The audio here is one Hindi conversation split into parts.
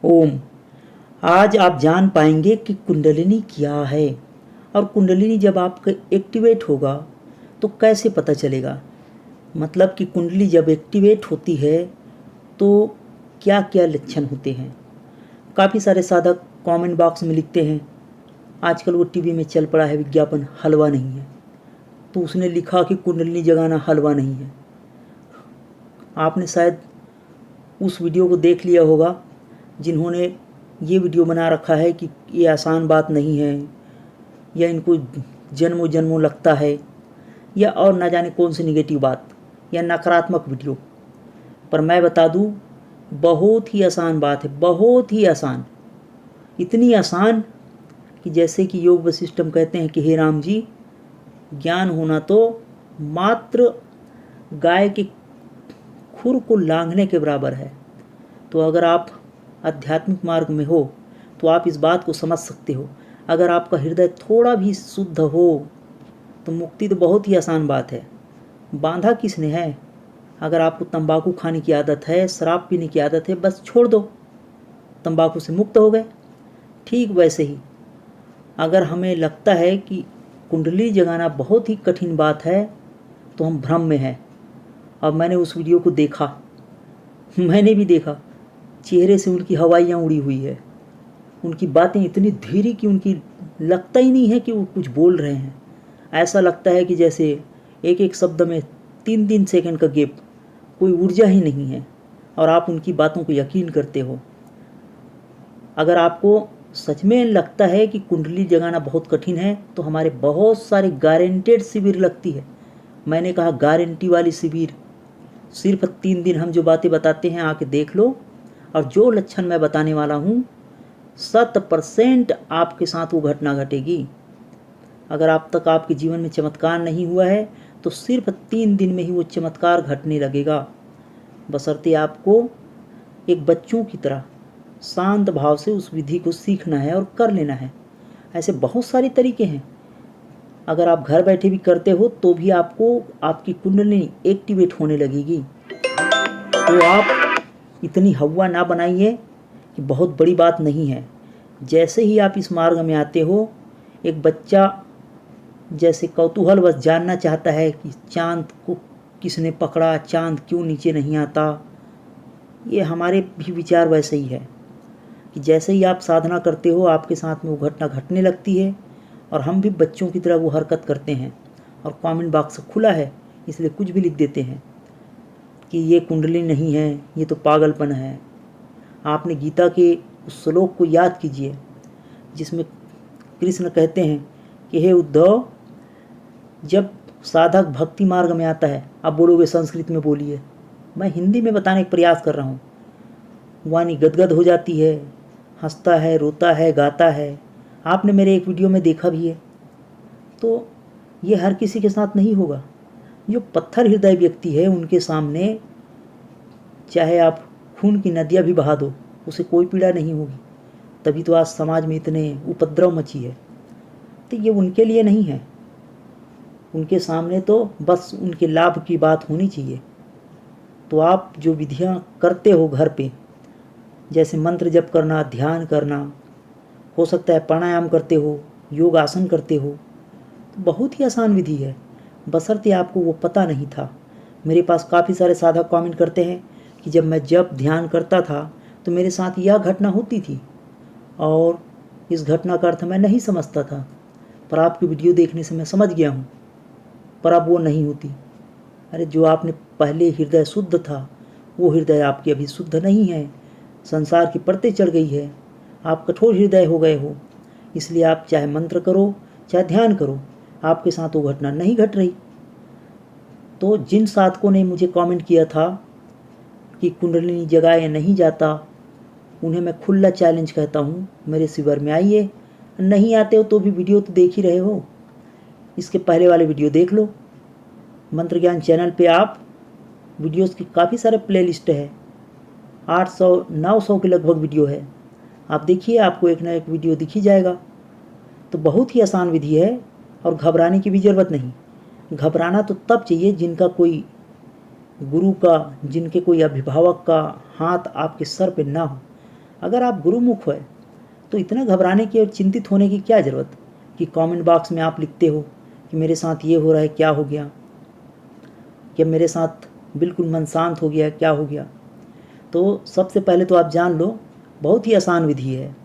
ओम। आज आप जान पाएंगे कि कुंडलिनी क्या है और कुंडलिनी जब आपका एक्टिवेट होगा तो कैसे पता चलेगा। मतलब कि कुंडली जब एक्टिवेट होती है तो क्या क्या लक्षण होते हैं। काफ़ी सारे साधक कमेंट बॉक्स में लिखते हैं, आजकल वो टीवी में चल पड़ा है विज्ञापन, हलवा नहीं है, तो उसने लिखा कि कुंडलिनी जगाना हलवा नहीं है। आपने शायद उस वीडियो को देख लिया होगा जिन्होंने ये वीडियो बना रखा है कि ये आसान बात नहीं है या इनको जन्मों जन्मों लगता है या और ना जाने कौन सी निगेटिव बात या नकारात्मक वीडियो। पर मैं बता दूं, बहुत ही आसान बात है, बहुत ही आसान। इतनी आसान कि जैसे कि योग वशिष्ठ हम कहते हैं कि हे राम जी, ज्ञान होना तो मात्र गाय के खुर को लांघने के बराबर है। तो अगर आप आध्यात्मिक मार्ग में हो तो आप इस बात को समझ सकते हो। अगर आपका हृदय थोड़ा भी शुद्ध हो तो मुक्ति तो बहुत ही आसान बात है। बांधा किसने है? अगर आपको तंबाकू खाने की आदत है, शराब पीने की आदत है, बस छोड़ दो, तंबाकू से मुक्त हो गए। ठीक वैसे ही अगर हमें लगता है कि कुंडली जगाना बहुत ही कठिन बात है तो हम भ्रम में हैं। अब मैंने उस वीडियो को देखा, मैंने भी देखा, चेहरे से उनकी हवाइयाँ उड़ी हुई है, उनकी बातें इतनी धीरे कि उनकी लगता ही नहीं है कि वो कुछ बोल रहे हैं। ऐसा लगता है कि जैसे एक एक शब्द में 3-3 सेकंड का गैप, कोई ऊर्जा ही नहीं है और आप उनकी बातों को यकीन करते हो। अगर आपको सच में लगता है कि कुंडली जगाना बहुत कठिन है तो हमारे बहुत सारे गारंटेड शिविर लगती है। मैंने कहा गारंटी वाली शिविर, सिर्फ 3 दिन हम जो बातें बताते हैं आके देख लो, और जो लक्षण मैं बताने वाला हूँ 100% आपके साथ वो घटना घटेगी। अगर अब तक आपके जीवन में चमत्कार नहीं हुआ है तो सिर्फ 3 दिन में ही वो चमत्कार घटने लगेगा, बशर्ते आपको एक बच्चों की तरह शांत भाव से उस विधि को सीखना है और कर लेना है। ऐसे बहुत सारे तरीके हैं। अगर आप घर बैठे भी करते हो तो भी आपको आपकी कुंडलिनी एक्टिवेट होने लगेगी। तो आप इतनी हवा ना बनाइए कि बहुत बड़ी बात नहीं है। जैसे ही आप इस मार्ग में आते हो, एक बच्चा जैसे कौतूहलवश जानना चाहता है कि चांद को किसने पकड़ा, चांद क्यों नीचे नहीं आता, ये हमारे भी विचार वैसे ही है कि जैसे ही आप साधना करते हो आपके साथ में वो घटना घटने लगती है और हम भी बच्चों की तरह वो हरकत करते हैं। और कमेंट बॉक्स खुला है इसलिए कुछ भी लिख देते हैं कि ये कुंडली नहीं है, ये तो पागलपन है। आपने गीता के उस श्लोक को याद कीजिए जिसमें कृष्ण कहते हैं कि हे उद्धव, जब साधक भक्ति मार्ग में आता है, आप बोलोगे संस्कृत में बोलिए, मैं हिंदी में बताने का प्रयास कर रहा हूँ, वाणी गदगद हो जाती है, हंसता है, रोता है, गाता है। आपने मेरे एक वीडियो में देखा भी है। तो ये हर किसी के साथ नहीं होगा। जो पत्थर हृदय व्यक्ति है उनके सामने चाहे आप खून की नदियाँ भी बहा दो, उसे कोई पीड़ा नहीं होगी। तभी तो आज समाज में इतने उपद्रव मची है। तो ये उनके लिए नहीं है, उनके सामने तो बस उनके लाभ की बात होनी चाहिए। तो आप जो विधियाँ करते हो घर पे, जैसे मंत्र जप करना, ध्यान करना, हो सकता है प्राणायाम करते हो, योग आसन करते हो, तो बहुत ही आसान विधि है, बशर्ते आपको वो पता नहीं था। मेरे पास काफ़ी सारे साधक कमेंट करते हैं कि जब मैं जप ध्यान करता था तो मेरे साथ यह घटना होती थी और इस घटना का अर्थ मैं नहीं समझता था, पर आपकी वीडियो देखने से मैं समझ गया हूँ, पर अब वो नहीं होती। अरे जो आपने पहले हृदय शुद्ध था वो हृदय आपकी अभी शुद्ध नहीं है, संसार की परतें चढ़ गई है, आप कठोर हृदय हो गए हो। इसलिए आप चाहे मंत्र करो चाहे ध्यान करो, आपके साथ वो घटना नहीं घट रही। तो जिन साधकों ने मुझे कमेंट किया था कि कुंडलिनी जगाया नहीं जाता, उन्हें मैं खुला चैलेंज कहता हूँ, मेरे शिविर में आइए। नहीं आते हो तो भी वीडियो तो देख ही रहे हो, इसके पहले वाले वीडियो देख लो। मंत्र ज्ञान चैनल पे आप वीडियोस की काफ़ी सारे प्लेलिस्ट है, 800-900 के लगभग वीडियो है, आप देखिए, आपको एक ना एक वीडियो दिख ही जाएगा। तो बहुत ही आसान विधि है और घबराने की भी ज़रूरत नहीं। घबराना तो तब चाहिए जिनका कोई गुरु का, जिनके कोई अभिभावक का हाथ आपके सर पे ना हो। अगर आप गुरुमुख है तो इतना घबराने की और चिंतित होने की क्या ज़रूरत कि कमेंट बॉक्स में आप लिखते हो कि मेरे साथ ये हो रहा है, क्या हो गया, या मेरे साथ बिल्कुल मन शांत हो गया, क्या हो गया। तो सबसे पहले तो आप जान लो, बहुत ही आसान विधि है।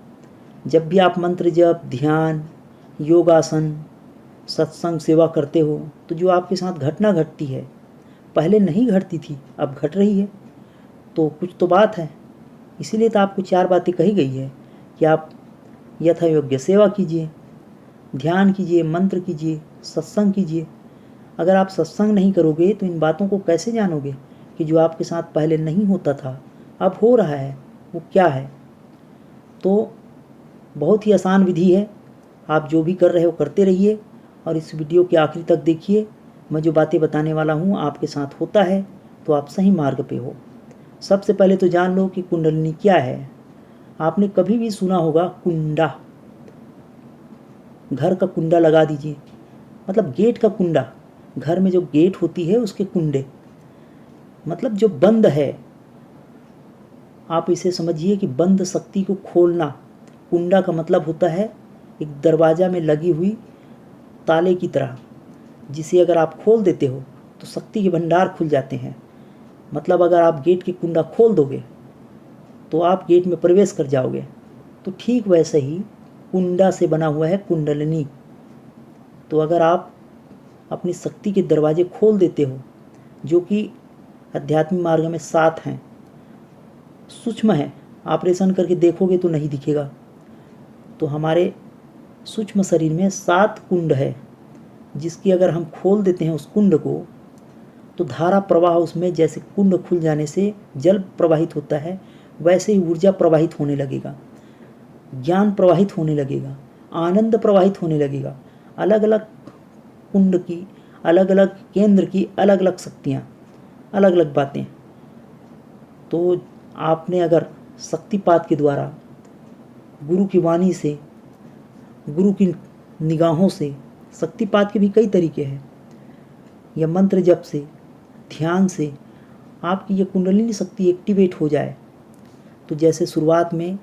जब भी आप मंत्र जप, ध्यान, योगासन, सत्संग, सेवा करते हो तो जो आपके साथ घटना घटती है, पहले नहीं घटती थी, अब घट रही है, तो कुछ तो बात है। इसीलिए तो आपको 4 बातें कही गई है कि आप यथा योग्य सेवा कीजिए, ध्यान कीजिए, मंत्र कीजिए, सत्संग कीजिए। अगर आप सत्संग नहीं करोगे तो इन बातों को कैसे जानोगे कि जो आपके साथ पहले नहीं होता था अब हो रहा है, वो क्या है। तो बहुत ही आसान विधि है, आप जो भी कर रहे हो करते रहिए और इस वीडियो के आखिरी तक देखिए। मैं जो बातें बताने वाला हूँ आपके साथ होता है तो आप सही मार्ग पे हो। सबसे पहले तो जान लो कि कुंडलिनी क्या है। आपने कभी भी सुना होगा कुंडा, घर का कुंडा लगा दीजिए, मतलब गेट का कुंडा, घर में जो गेट होती है उसके कुंडे, मतलब जो बंद है। आप इसे समझिए कि बंद शक्ति को खोलना। कुंडा का मतलब होता है एक दरवाज़ा में लगी हुई ताले की तरह, जिसे अगर आप खोल देते हो तो शक्ति के भंडार खुल जाते हैं। मतलब अगर आप गेट की कुंडा खोल दोगे तो आप गेट में प्रवेश कर जाओगे। तो ठीक वैसे ही कुंडा से बना हुआ है कुंडलिनी। तो अगर आप अपनी शक्ति के दरवाजे खोल देते हो, जो कि आध्यात्मिक मार्ग में 7 हैं, सूक्ष्म है, ऑपरेशन करके देखोगे तो नहीं दिखेगा। तो हमारे सूक्ष्म शरीर में 7 कुंड है, जिसकी अगर हम खोल देते हैं उस कुंड को तो धारा प्रवाह उसमें, जैसे कुंड खुल जाने से जल प्रवाहित होता है वैसे ही ऊर्जा प्रवाहित होने लगेगा, ज्ञान प्रवाहित होने लगेगा, आनंद प्रवाहित होने लगेगा। अलग अलग कुंड की, अलग अलग केंद्र की अलग अलग शक्तियाँ, अलग अलग बातें। तो आपने अगर शक्तिपात के द्वारा, गुरु की वाणी से, गुरु की निगाहों से, शक्तिपात के भी कई तरीके हैं, या मंत्र जप से, ध्यान से आपकी ये कुंडलिनी शक्ति एक्टिवेट हो जाए, तो जैसे शुरुआत में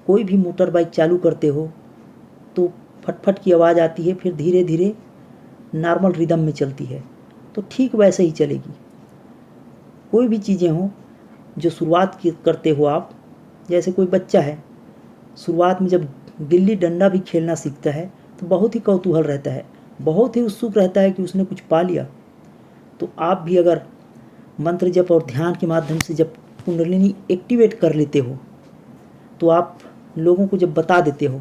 कोई भी मोटर बाइक चालू करते हो तो फटफट की आवाज़ आती है, फिर धीरे धीरे नॉर्मल रिदम में चलती है, तो ठीक वैसे ही चलेगी। कोई भी चीज़ें हों जो शुरुआत करते हो आप, जैसे कोई बच्चा है, शुरुआत में जब गिल्ली डंडा भी खेलना सीखता है तो बहुत ही कौतूहल रहता है, बहुत ही उत्सुक रहता है कि उसने कुछ पा लिया। तो आप भी अगर मंत्र जप और ध्यान के माध्यम से जब कुंडलिनी एक्टिवेट कर लेते हो तो आप लोगों को जब बता देते हो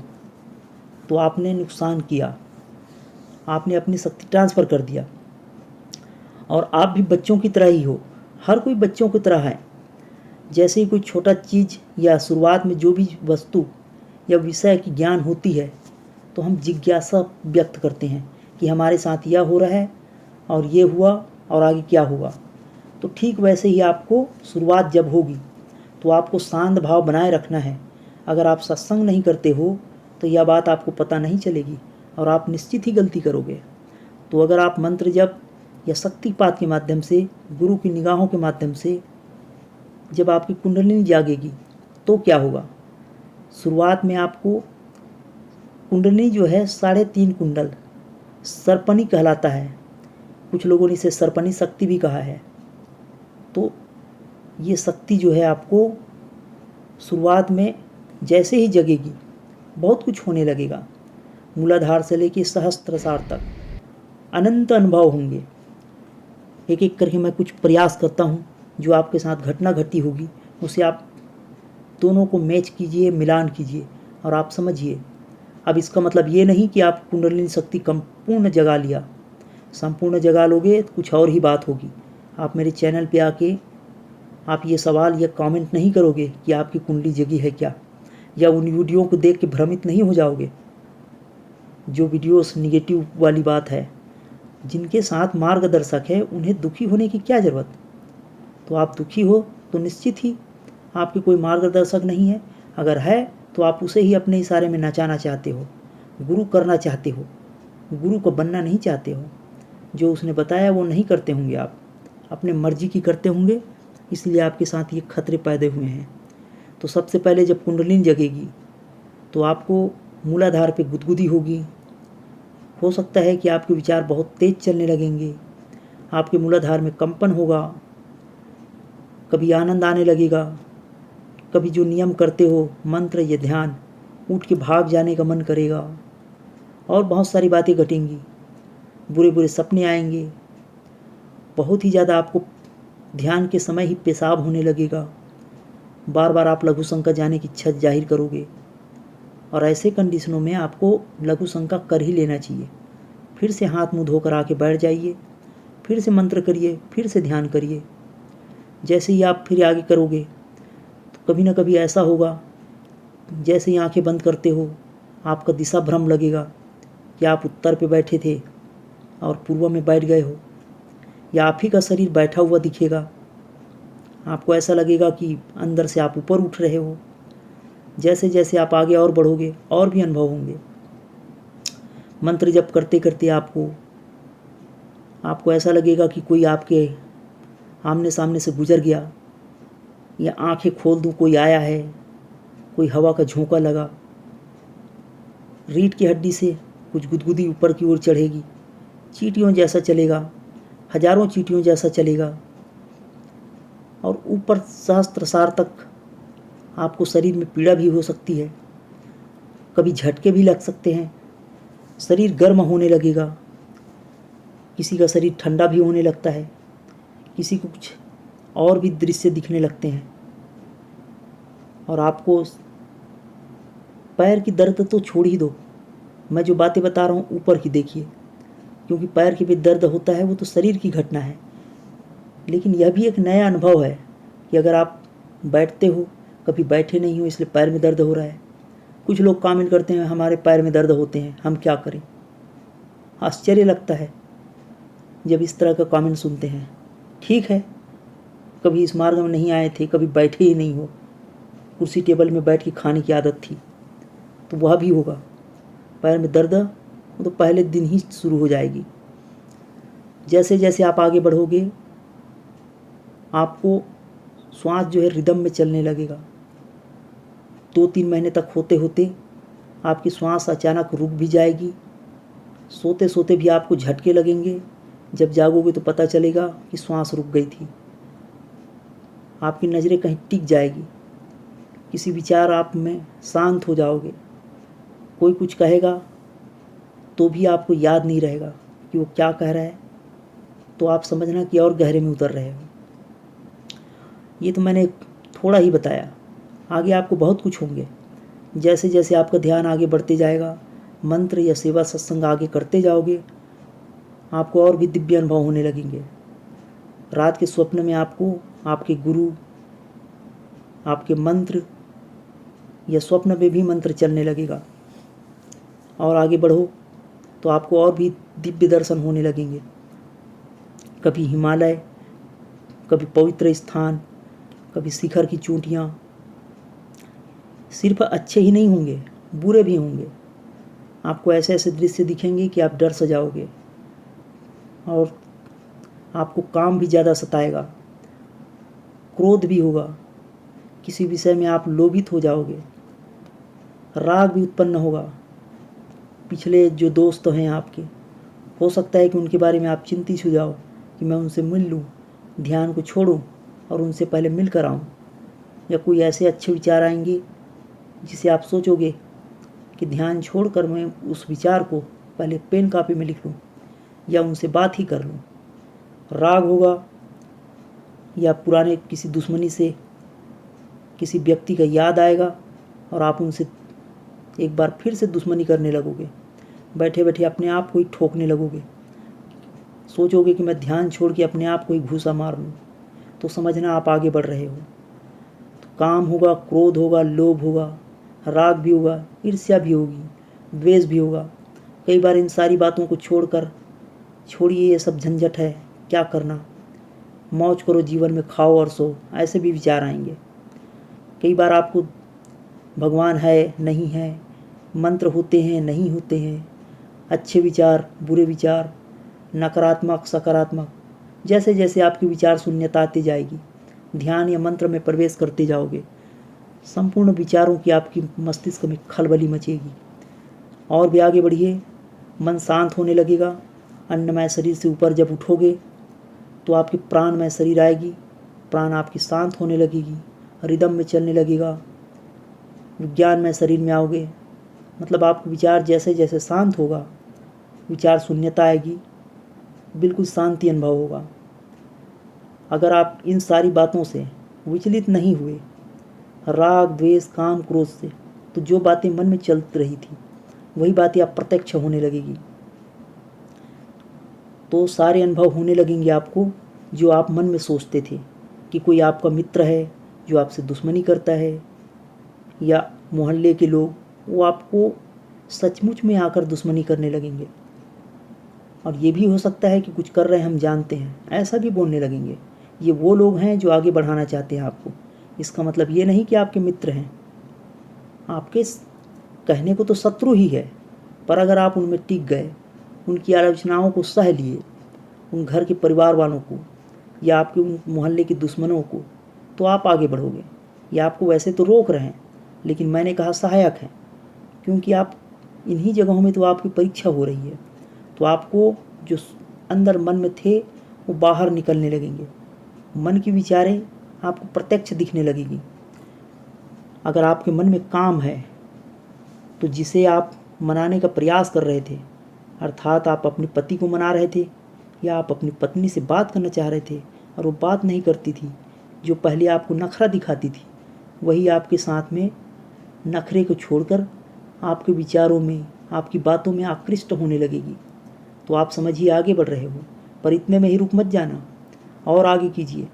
तो आपने नुकसान किया, आपने अपनी शक्ति ट्रांसफ़र कर दिया। और आप भी बच्चों की तरह ही हो, हर कोई बच्चों की तरह है। जैसे ही कोई छोटा चीज़ या शुरुआत में जो भी वस्तु या विषय की ज्ञान होती है तो हम जिज्ञासा व्यक्त करते हैं कि हमारे साथ यह हो रहा है और ये हुआ और आगे क्या होगा। तो ठीक वैसे ही आपको शुरुआत जब होगी तो आपको शांत भाव बनाए रखना है। अगर आप सत्संग नहीं करते हो तो यह बात आपको पता नहीं चलेगी और आप निश्चित ही गलती करोगे। तो अगर आप मंत्र जप या शक्तिपात के माध्यम से, गुरु की निगाहों के माध्यम से जब आपकी कुंडलिनी जागेगी तो क्या होगा। शुरुआत में आपको कुंडलिनी जो है 3.5 कुंडल सर्पणी कहलाता है, कुछ लोगों ने इसे सर्पणी शक्ति भी कहा है। तो ये शक्ति जो है आपको शुरुआत में जैसे ही जगेगी बहुत कुछ होने लगेगा। मूलाधार से लेकर सहस्त्रसार तक अनंत अनुभव होंगे। एक एक करके मैं कुछ प्रयास करता हूँ, जो आपके साथ घटना घटी होगी उसे आप दोनों को मैच कीजिए, मिलान कीजिए और आप समझिए। अब इसका मतलब ये नहीं कि आप कुंडलिनी शक्ति संपूर्ण जगा लिया, संपूर्ण जगा लोगे तो कुछ और ही बात होगी। आप मेरे चैनल पे आके आप ये सवाल या कमेंट नहीं करोगे कि आपकी कुंडली जगी है क्या, या उन वीडियो को देख के भ्रमित नहीं हो जाओगे। जो वीडियोस निगेटिव वाली बात है, जिनके साथ मार्गदर्शक है उन्हें दुखी होने की क्या ज़रूरत। तो आप दुखी हो तो निश्चित ही आपके कोई मार्गदर्शक नहीं है। अगर है तो आप उसे ही अपने इशारे में नचाना चाहते हो, गुरु करना चाहते हो, गुरु को बनना नहीं चाहते हो। जो उसने बताया वो नहीं करते होंगे, आप अपने मर्जी की करते होंगे, इसलिए आपके साथ ये खतरे पैदा हुए हैं। तो सबसे पहले जब कुंडलिनी जगेगी तो आपको मूलाधार पे गुदगुदी होगी। हो सकता है कि आपके विचार बहुत तेज चलने लगेंगे, आपके मूलाधार में कंपन होगा, कभी आनंद आने लगेगा, कभी जो नियम करते हो मंत्र या ध्यान, उठ के भाग जाने का मन करेगा और बहुत सारी बातें घटेंगी, बुरे बुरे सपने आएंगे, बहुत ही ज़्यादा आपको ध्यान के समय ही पेशाब होने लगेगा, बार बार आप लघु शंका जाने की इच्छा जाहिर करोगे। और ऐसे कंडीशनों में आपको लघु शंका कर ही लेना चाहिए। फिर से हाथ मुंह धोकर आके बैठ जाइए, फिर से मंत्र करिए, फिर से ध्यान करिए। जैसे ही आप फिर आगे करोगे तो कभी ना कभी ऐसा होगा, जैसे ही आंखें बंद करते हो आपका दिशा भ्रम लगेगा कि आप उत्तर पे बैठे थे और पूर्व में बैठ गए हो, या आप ही का शरीर बैठा हुआ दिखेगा। आपको ऐसा लगेगा कि अंदर से आप ऊपर उठ रहे हो। जैसे जैसे आप आगे और बढ़ोगे और भी अनुभव होंगे। मंत्र जप करते करते आपको ऐसा लगेगा कि कोई आपके आमने सामने से गुजर गया, या आंखें खोल दूं कोई आया है, कोई हवा का झोंका लगा, रीढ़ की हड्डी से कुछ गुदगुदी ऊपर की ओर चढ़ेगी, चींटियों जैसा चलेगा, हजारों चींटियों जैसा चलेगा, और ऊपर सहस्त्रसार तक आपको शरीर में पीड़ा भी हो सकती है, कभी झटके भी लग सकते हैं, शरीर गर्म होने लगेगा, किसी का शरीर ठंडा भी होने लगता है, किसी को कुछ और भी दृश्य दिखने लगते हैं। और आपको पैर की दर्द तो छोड़ ही दो, मैं जो बातें बता रहा हूँ ऊपर की देखिए, क्योंकि पैर की भी दर्द होता है वो तो शरीर की घटना है, लेकिन यह भी एक नया अनुभव है कि अगर आप बैठते हो, कभी बैठे नहीं हो इसलिए पैर में दर्द हो रहा है। कुछ लोग कमेंट करते हैं हमारे पैर में दर्द होते हैं, हम क्या करें। आश्चर्य लगता है जब इस तरह का कमेंट सुनते हैं। ठीक है, कभी इस मार्ग में नहीं आए थे, कभी बैठे ही नहीं हो, कुर्सी टेबल में बैठ के खाने की आदत थी, तो वह भी होगा। पैर में दर्द वो तो पहले दिन ही शुरू हो जाएगी। जैसे जैसे आप आगे बढ़ोगे आपको श्वास जो है रिदम में चलने लगेगा। 2-3 महीने तक होते होते आपकी श्वास अचानक रुक भी जाएगी। सोते सोते भी आपको झटके लगेंगे, जब जागोगे तो पता चलेगा कि श्वास रुक गई थी। आपकी नज़रें कहीं टिक जाएगी, किसी विचार आप में शांत हो जाओगे। कोई कुछ कहेगा तो भी आपको याद नहीं रहेगा कि वो क्या कह रहा है, तो आप समझना कि और गहरे में उतर रहे हो। ये तो मैंने थोड़ा ही बताया, आगे आपको बहुत कुछ होंगे। जैसे जैसे आपका ध्यान आगे बढ़ते जाएगा, मंत्र या सेवा सत्संग आगे करते जाओगे, आपको और भी दिव्य अनुभव होने लगेंगे। रात के स्वप्न में आपको आपके गुरु, आपके मंत्र या स्वप्न में भी मंत्र चलने लगेगा। और आगे बढ़ो तो आपको और भी दिव्य दर्शन होने लगेंगे। कभी हिमालय, कभी पवित्र स्थान, कभी शिखर की चोटियाँ। सिर्फ अच्छे ही नहीं होंगे, बुरे भी होंगे। आपको ऐसे ऐसे दृश्य दिखेंगे कि आप डर सा जाओगे, और आपको काम भी ज़्यादा सताएगा, क्रोध भी होगा, किसी विषय में आप लोभित हो जाओगे, राग भी उत्पन्न होगा। पिछले जो दोस्त हैं आपके, हो सकता है कि उनके बारे में आप चिंतित हो जाओ कि मैं उनसे मिल लूँ, ध्यान को छोड़ूं और उनसे पहले मिल कर आऊँ। या कोई ऐसे अच्छे विचार आएंगे जिसे आप सोचोगे कि ध्यान छोड़कर मैं उस विचार को पहले पेन कापी में लिख लूँ या उनसे बात ही कर लूँ। राग होगा, या पुराने किसी दुश्मनी से किसी व्यक्ति का याद आएगा और आप उनसे एक बार फिर से दुश्मनी करने लगोगे। बैठे बैठे अपने आप को ही ठोकने लगोगे, सोचोगे कि मैं ध्यान छोड़ के अपने आप को ही घूसा मार लूँ, तो समझना आप आगे बढ़ रहे हो। तो काम होगा, क्रोध होगा, लोभ होगा, राग भी होगा, ईर्ष्या भी होगी, द्वेष भी होगा। कई बार इन सारी बातों को छोड़िए, ये सब झंझट है, क्या करना, मौज करो जीवन में, खाओ और सो, ऐसे भी विचार आएंगे। कई बार आपको भगवान है नहीं है, मंत्र होते हैं नहीं होते हैं, अच्छे विचार बुरे विचार, नकारात्मक सकारात्मक, जैसे जैसे आपकी विचार शून्यता आती जाएगी, ध्यान या मंत्र में प्रवेश करते जाओगे, संपूर्ण विचारों की आपकी मस्तिष्क में खलबली मचेगी। और भी आगे बढ़िए, मन शांत होने लगेगा। अन्नमय शरीर से ऊपर जब उठोगे तो आपकी प्राणमय शरीर आएगी, प्राण आपकी शांत होने लगेगी, रिदम में चलने लगेगा। विज्ञानमय शरीर में आओगे, मतलब आपका विचार जैसे जैसे शांत होगा, विचार शून्यता आएगी, बिल्कुल शांति अनुभव होगा। अगर आप इन सारी बातों से विचलित नहीं हुए, राग द्वेष काम क्रोध से, तो जो बातें मन में चल रही थी वही बातें आप प्रत्यक्ष होने लगेगी। तो सारे अनुभव होने लगेंगे आपको जो आप मन में सोचते थे कि कोई आपका मित्र है जो आपसे दुश्मनी करता है, या मोहल्ले के लोग, वो आपको सचमुच में आकर दुश्मनी करने लगेंगे। और ये भी हो सकता है कि कुछ कर रहे हैं हम जानते हैं, ऐसा भी बोलने लगेंगे। ये वो लोग हैं जो आगे बढ़ाना चाहते हैं आपको। इसका मतलब ये नहीं कि आपके मित्र हैं, आपके कहने को तो शत्रु ही है, पर अगर आप उनमें टिक गए, उनकी आलोचनाओं को सह लिए, उन घर के परिवार वालों को या आपके उन मोहल्ले के दुश्मनों को, तो आप आगे बढ़ोगे। या आपको वैसे तो रोक रहे हैं, लेकिन मैंने कहा सहायक है, क्योंकि आप इन्हीं जगहों में तो आपकी परीक्षा हो रही है। तो आपको जो अंदर मन में थे वो बाहर निकलने लगेंगे, मन की विचारें आपको प्रत्यक्ष दिखने लगेगी। अगर आपके मन में काम है तो जिसे आप मनाने का प्रयास कर रहे थे, अर्थात आप अपने पति को मना रहे थे या आप अपनी पत्नी से बात करना चाह रहे थे और वो बात नहीं करती थी, जो पहले आपको नखरा दिखाती थी, वही आपके साथ में नखरे को छोड़कर आपके विचारों में, आपकी बातों में आकृष्ट होने लगेगी। तो आप समझिए आगे बढ़ रहे हो, पर इतने में ही रुक मत जाना, और आगे कीजिए।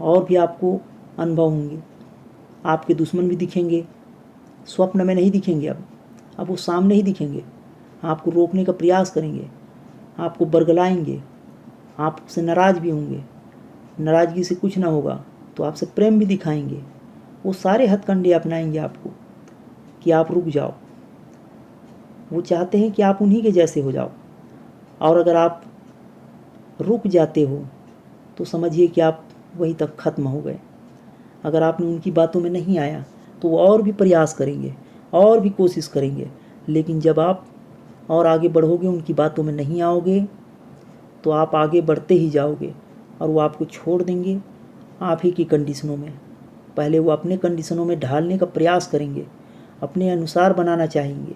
और भी आपको अनुभव होंगे, आपके दुश्मन भी दिखेंगे, स्वप्न में नहीं दिखेंगे, अब वो सामने ही दिखेंगे। आपको रोकने का प्रयास करेंगे, आपको बरगलाएंगे, आपसे नाराज़ भी होंगे। नाराज़गी से कुछ ना होगा तो आपसे प्रेम भी दिखाएंगे। वो सारे हथकंडे अपनाएंगे आपको कि आप रुक जाओ। वो चाहते हैं कि आप उन्हीं के जैसे हो जाओ, और अगर आप रुक जाते हो तो समझिए कि आप वहीं तक ख़त्म हो गए। अगर आपने उनकी बातों में नहीं आया तो वो और भी प्रयास करेंगे, और भी कोशिश करेंगे, लेकिन जब आप और आगे बढ़ोगे, उनकी बातों में नहीं आओगे, तो आप आगे बढ़ते ही जाओगे और वो आपको छोड़ देंगे आप ही की कंडीशनों में। पहले वो अपने कंडीशनों में ढालने का प्रयास करेंगे, अपने अनुसार बनाना चाहेंगे।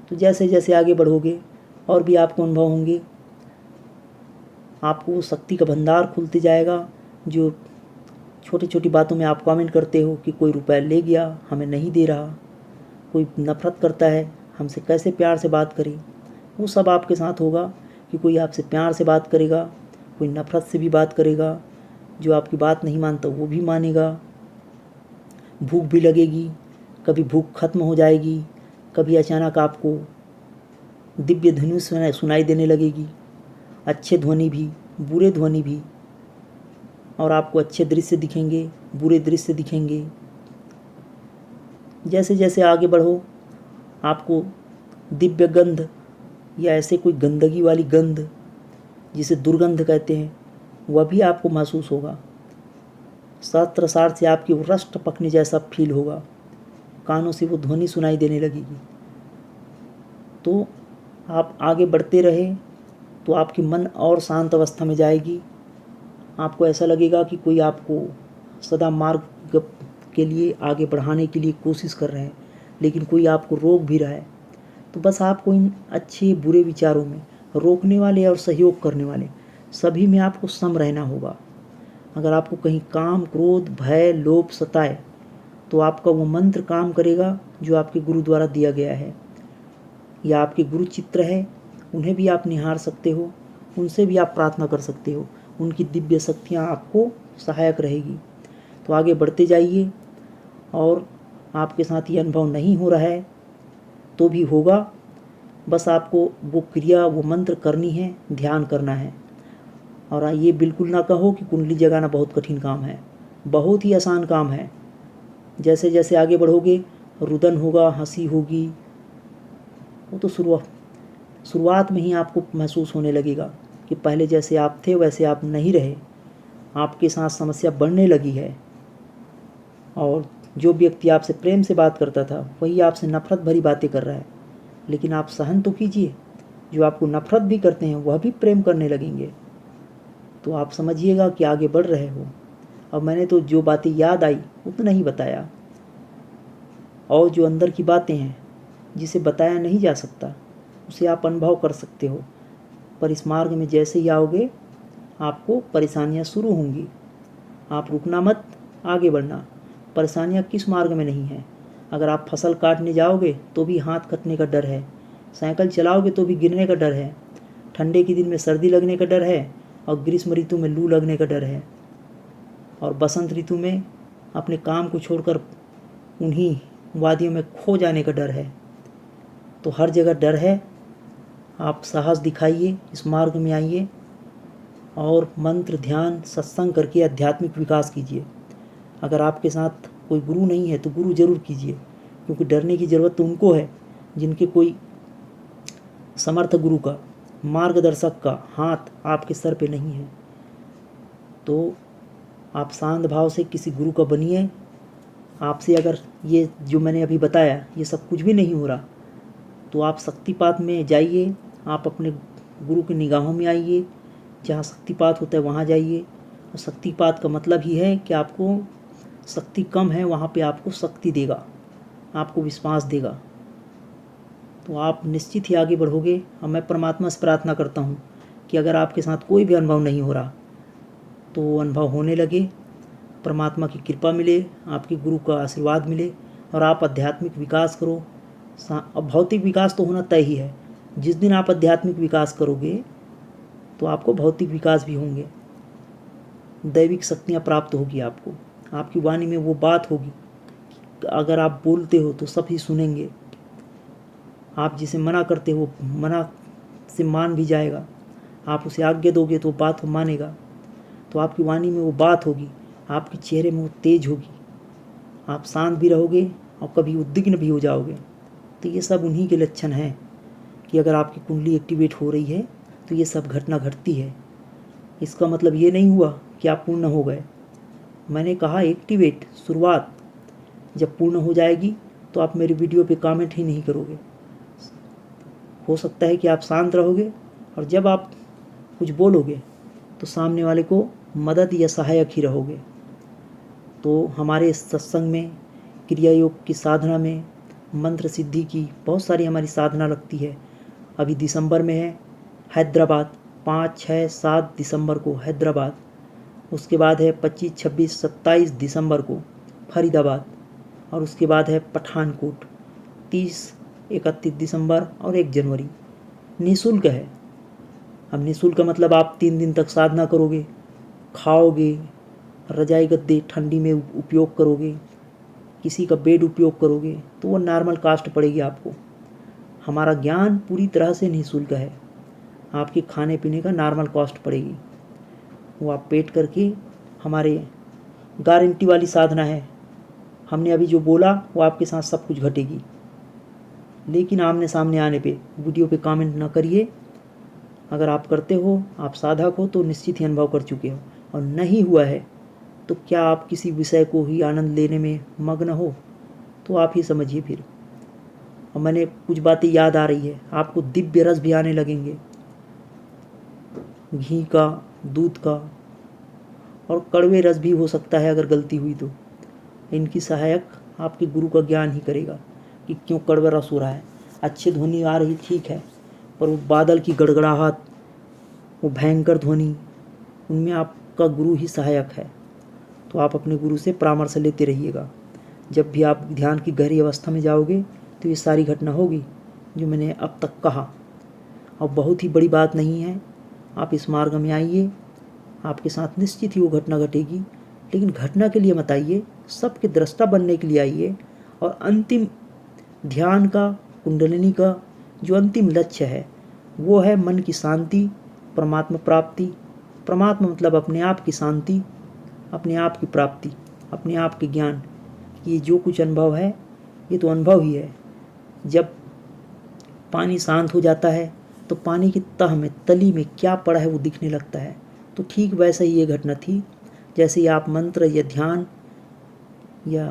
तो जैसे जैसे आगे बढ़ोगे और भी आपको अनुभव होंगे, आपको शक्ति का भंडार खुलते जाएगा। जो छोटी छोटी बातों में आप कमेंट करते हो कि कोई रुपए ले गया, हमें नहीं दे रहा, कोई नफ़रत करता है, हमसे कैसे प्यार से बात करें, वो सब आपके साथ होगा कि कोई आपसे प्यार से बात करेगा, कोई नफ़रत से भी बात करेगा, जो आपकी बात नहीं मानता वो भी मानेगा। भूख भी लगेगी, कभी भूख खत्म हो जाएगी, कभी अचानक आपको दिव्य ध्वनि सुनाई देने लगेगी, अच्छे ध्वनि भी, बुरे ध्वनि भी, और आपको अच्छे दृश्य दिखेंगे, बुरे दृश्य दिखेंगे। जैसे जैसे आगे बढ़ो, आपको दिव्य गंध या ऐसे कोई गंदगी वाली गंध, जिसे दुर्गंध कहते हैं, वह भी आपको महसूस होगा। सहस्त्रसार से आपकी रस टपकने जैसा फील होगा, कानों से वो ध्वनि सुनाई देने लगेगी। तो आप आगे बढ़ते रहे तो आपकी मन और शांत अवस्था में जाएगी। आपको ऐसा लगेगा कि कोई आपको सदा मार्ग के लिए आगे बढ़ाने के लिए कोशिश कर रहे हैं, लेकिन कोई आपको रोक भी रहा है। तो बस आपको इन अच्छे बुरे विचारों में, रोकने वाले और सहयोग करने वाले, सभी में आपको सम रहना होगा। अगर आपको कहीं काम, क्रोध, भय, लोभ सताए, तो आपका वो मंत्र काम करेगा जो आपके गुरु द्वारा दिया गया है, या आपके गुरु चित्र है, उन्हें भी आप निहार सकते हो, उनसे भी आप प्रार्थना कर सकते हो। उनकी दिव्य शक्तियाँ आपको सहायक रहेगी। तो आगे बढ़ते जाइए, और आपके साथ ये अनुभव नहीं हो रहा है तो भी होगा। बस आपको वो क्रिया, वो मंत्र करनी है, ध्यान करना है। और ये बिल्कुल ना कहो कि कुंडली जगाना बहुत कठिन काम है, बहुत ही आसान काम है। जैसे जैसे आगे बढ़ोगे, रुदन होगा, हंसी होगी, वो तो शुरुआत में ही आपको महसूस होने लगेगा कि पहले जैसे आप थे वैसे आप नहीं रहे, आपके साथ समस्या बढ़ने लगी है। और जो व्यक्ति आपसे प्रेम से बात करता था वही आपसे नफरत भरी बातें कर रहा है। लेकिन आप सहन तो कीजिए, जो आपको नफरत भी करते हैं वह भी प्रेम करने लगेंगे। तो आप समझिएगा कि आगे बढ़ रहे हो। अब मैंने तो जो बातें याद आई उतना ही बताया, और जो अंदर की बातें हैं जिसे बताया नहीं जा सकता उसे आप अनुभव कर सकते हो। पर इस मार्ग में जैसे ही आओगे आपको परेशानियां शुरू होंगी। आप रुकना मत, आगे बढ़ना। परेशानियां किस मार्ग में नहीं है। अगर आप फसल काटने जाओगे तो भी हाथ कटने का डर है, साइकिल चलाओगे तो भी गिरने का डर है, ठंडे के दिन में सर्दी लगने का डर है, और ग्रीष्म ऋतु में लू लगने का डर है, और बसंत ऋतु में अपने काम को छोड़कर उन्हीं वादियों में खो जाने का डर है। तो हर जगह डर है। आप साहस दिखाइए, इस मार्ग में आइए और मंत्र, ध्यान, सत्संग करके आध्यात्मिक विकास कीजिए। अगर आपके साथ कोई गुरु नहीं है तो गुरु जरूर कीजिए, क्योंकि डरने की ज़रूरत तो उनको है जिनके कोई समर्थ गुरु का, मार्गदर्शक का हाथ आपके सर पे नहीं है। तो आप शांत भाव से किसी गुरु का बनिए। आपसे अगर ये जो मैंने अभी बताया ये सब कुछ भी नहीं हो रहा तो आप शक्तिपात में जाइए, आप अपने गुरु की निगाहों में आइए। जहाँ शक्तिपात होता है वहाँ जाइए। और शक्तिपात का मतलब ही है कि आपको शक्ति कम है वहाँ पे आपको शक्ति देगा, आपको विश्वास देगा, तो आप निश्चित ही आगे बढ़ोगे। और मैं परमात्मा से प्रार्थना करता हूँ कि अगर आपके साथ कोई भी अनुभव नहीं हो रहा तो वो अनुभव होने लगे, परमात्मा की कृपा मिले, आपके गुरु का आशीर्वाद मिले और आप आध्यात्मिक विकास करो। अब भौतिक विकास तो होना तय ही है। जिस दिन आप आध्यात्मिक विकास करोगे तो आपको भौतिक विकास भी होंगे, दैविक शक्तियाँ प्राप्त होगी आपको। आपकी वाणी में वो बात होगी, अगर आप बोलते हो तो सब ही सुनेंगे। आप जिसे मना करते हो मना से मान भी जाएगा, आप उसे आज्ञा दोगे तो बात को मानेगा। तो आपकी वाणी में वो बात होगी, आपके चेहरे में वो तेज होगी, आप शांत भी रहोगे और कभी उद्विग्न भी हो जाओगे। तो ये सब उन्हीं के लक्षण हैं कि अगर आपकी कुंडली एक्टिवेट हो रही है तो ये सब घटना घटती है। इसका मतलब ये नहीं हुआ कि आप पूर्ण हो गए। मैंने कहा एक्टिवेट, शुरुआत। जब पूर्ण हो जाएगी तो आप मेरी वीडियो पे कमेंट ही नहीं करोगे। हो सकता है कि आप शांत रहोगे और जब आप कुछ बोलोगे तो सामने वाले को मदद या सहायक ही रहोगे। तो हमारे सत्संग में, क्रिया योग की साधना में, मंत्र सिद्धि की बहुत सारी हमारी साधना लगती है। अभी दिसंबर में है हैदराबाद, 5, 6, 7 दिसंबर को हैदराबाद। उसके बाद है 25, 26, 27 दिसंबर को फरीदाबाद। और उसके बाद है पठानकोट 30, 31 दिसंबर और 1 जनवरी। निःशुल्क है। अब निःशुल्क का मतलब आप 3 दिन तक साधना करोगे, खाओगे, रजाई गद्दे ठंडी में उपयोग करोगे, किसी का बेड उपयोग करोगे तो वो नॉर्मल कास्ट पड़ेगी आपको। हमारा ज्ञान पूरी तरह से निःशुल्क है। आपके खाने पीने का नॉर्मल कॉस्ट पड़ेगी, वो आप पेड करके। हमारे गारंटी वाली साधना है। हमने अभी जो बोला वो आपके साथ सब कुछ घटेगी, लेकिन आमने सामने आने पे वीडियो पे कमेंट ना करिए। अगर आप करते हो, आप साधक हो तो निश्चित ही अनुभव कर चुके हो, और नहीं हुआ है तो क्या आप किसी विषय को ही आनंद लेने में मग्न हो, तो आप ही समझिए फिर। और मैंने कुछ बातें याद आ रही है, आपको दिव्य रस भी आने लगेंगे, घी का, दूध का, और कड़वे रस भी हो सकता है अगर गलती हुई तो। इनकी सहायक आपके गुरु का ज्ञान ही करेगा कि क्यों कड़वा रस हो रहा है। अच्छी ध्वनि आ रही ठीक है, पर वो बादल की गड़गड़ाहट, वो भयंकर ध्वनि, उनमें आपका गुरु ही सहायक है। तो आप अपने गुरु से परामर्श लेते रहिएगा। जब भी आप ध्यान की गहरी अवस्था में जाओगे तो ये सारी घटना होगी जो मैंने अब तक कहा। और बहुत ही बड़ी बात नहीं है, आप इस मार्ग में आइए, आपके साथ निश्चित ही वो घटना घटेगी। लेकिन घटना के लिए मत आइए, सबके दृष्टा बनने के लिए आइए। और अंतिम ध्यान का, कुंडलिनी का जो अंतिम लक्ष्य है वो है मन की शांति, परमात्मा प्राप्ति। परमात्मा मतलब अपने आप की शांति, अपने आप की प्राप्ति, अपने आप के ज्ञान। ये जो कुछ अनुभव है ये तो अनुभव ही है। जब पानी शांत हो जाता है तो पानी की तह में, तली में क्या पड़ा है वो दिखने लगता है। तो ठीक वैसा ही ये घटना थी। जैसे ही आप मंत्र या ध्यान या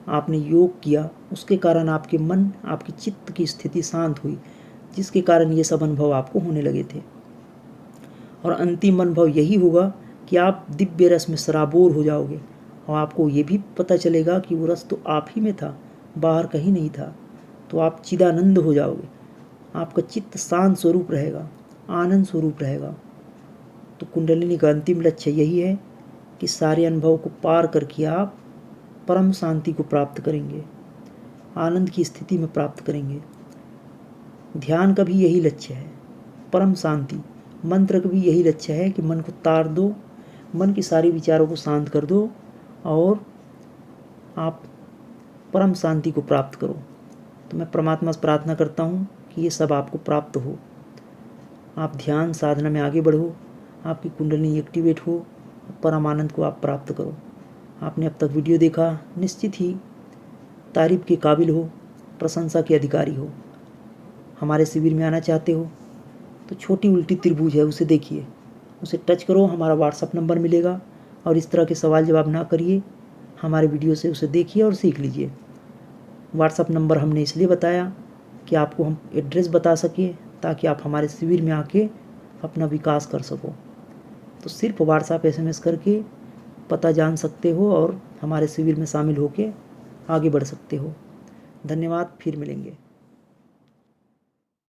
आपने योग किया, उसके कारण आपके मन, आपकी चित्त की स्थिति शांत हुई, जिसके कारण ये सब अनुभव आपको होने लगे थे। और अंतिम अनुभव यही होगा कि आप दिव्य रस में सराबोर हो जाओगे और आपको ये भी पता चलेगा कि वो रस तो आप ही में था, बाहर कहीं नहीं था। तो आप चिदानंद हो जाओगे, आपका चित्त शांत स्वरूप रहेगा, आनंद स्वरूप रहेगा। तो कुंडलिनी का अंतिम लक्ष्य यही है कि सारे अनुभव को पार करके आप परम शांति को प्राप्त करेंगे, आनंद की स्थिति में प्राप्त करेंगे। ध्यान का भी यही लक्ष्य है, परम शांति। मंत्र का भी यही लक्ष्य है कि मन को तार दो, मन के सारे विचारों को शांत कर दो और आप परम शांति को प्राप्त करो। तो मैं परमात्मा से प्रार्थना करता हूँ कि ये सब आपको प्राप्त हो, आप ध्यान साधना में आगे बढ़ो, आपकी कुंडलिनी एक्टिवेट हो, परम आनंद को आप प्राप्त करो। आपने अब तक वीडियो देखा, निश्चित ही तारीफ के काबिल हो, प्रशंसा के अधिकारी हो। हमारे शिविर में आना चाहते हो तो छोटी उल्टी त्रिभुज है, उसे देखिए, उसे टच करो, हमारा व्हाट्सअप नंबर मिलेगा। और इस तरह के सवाल जवाब ना करिए, हमारे वीडियो से उसे देखिए और सीख लीजिए। व्हाट्सअप नंबर हमने इसलिए बताया कि आपको हम एड्रेस बता सकें, ताकि आप हमारे शिविर में आके अपना विकास कर सको। तो सिर्फ व्हाट्सएप SMS करके पता जान सकते हो और हमारे शिविर में शामिल होकर आगे बढ़ सकते हो। धन्यवाद, फिर मिलेंगे।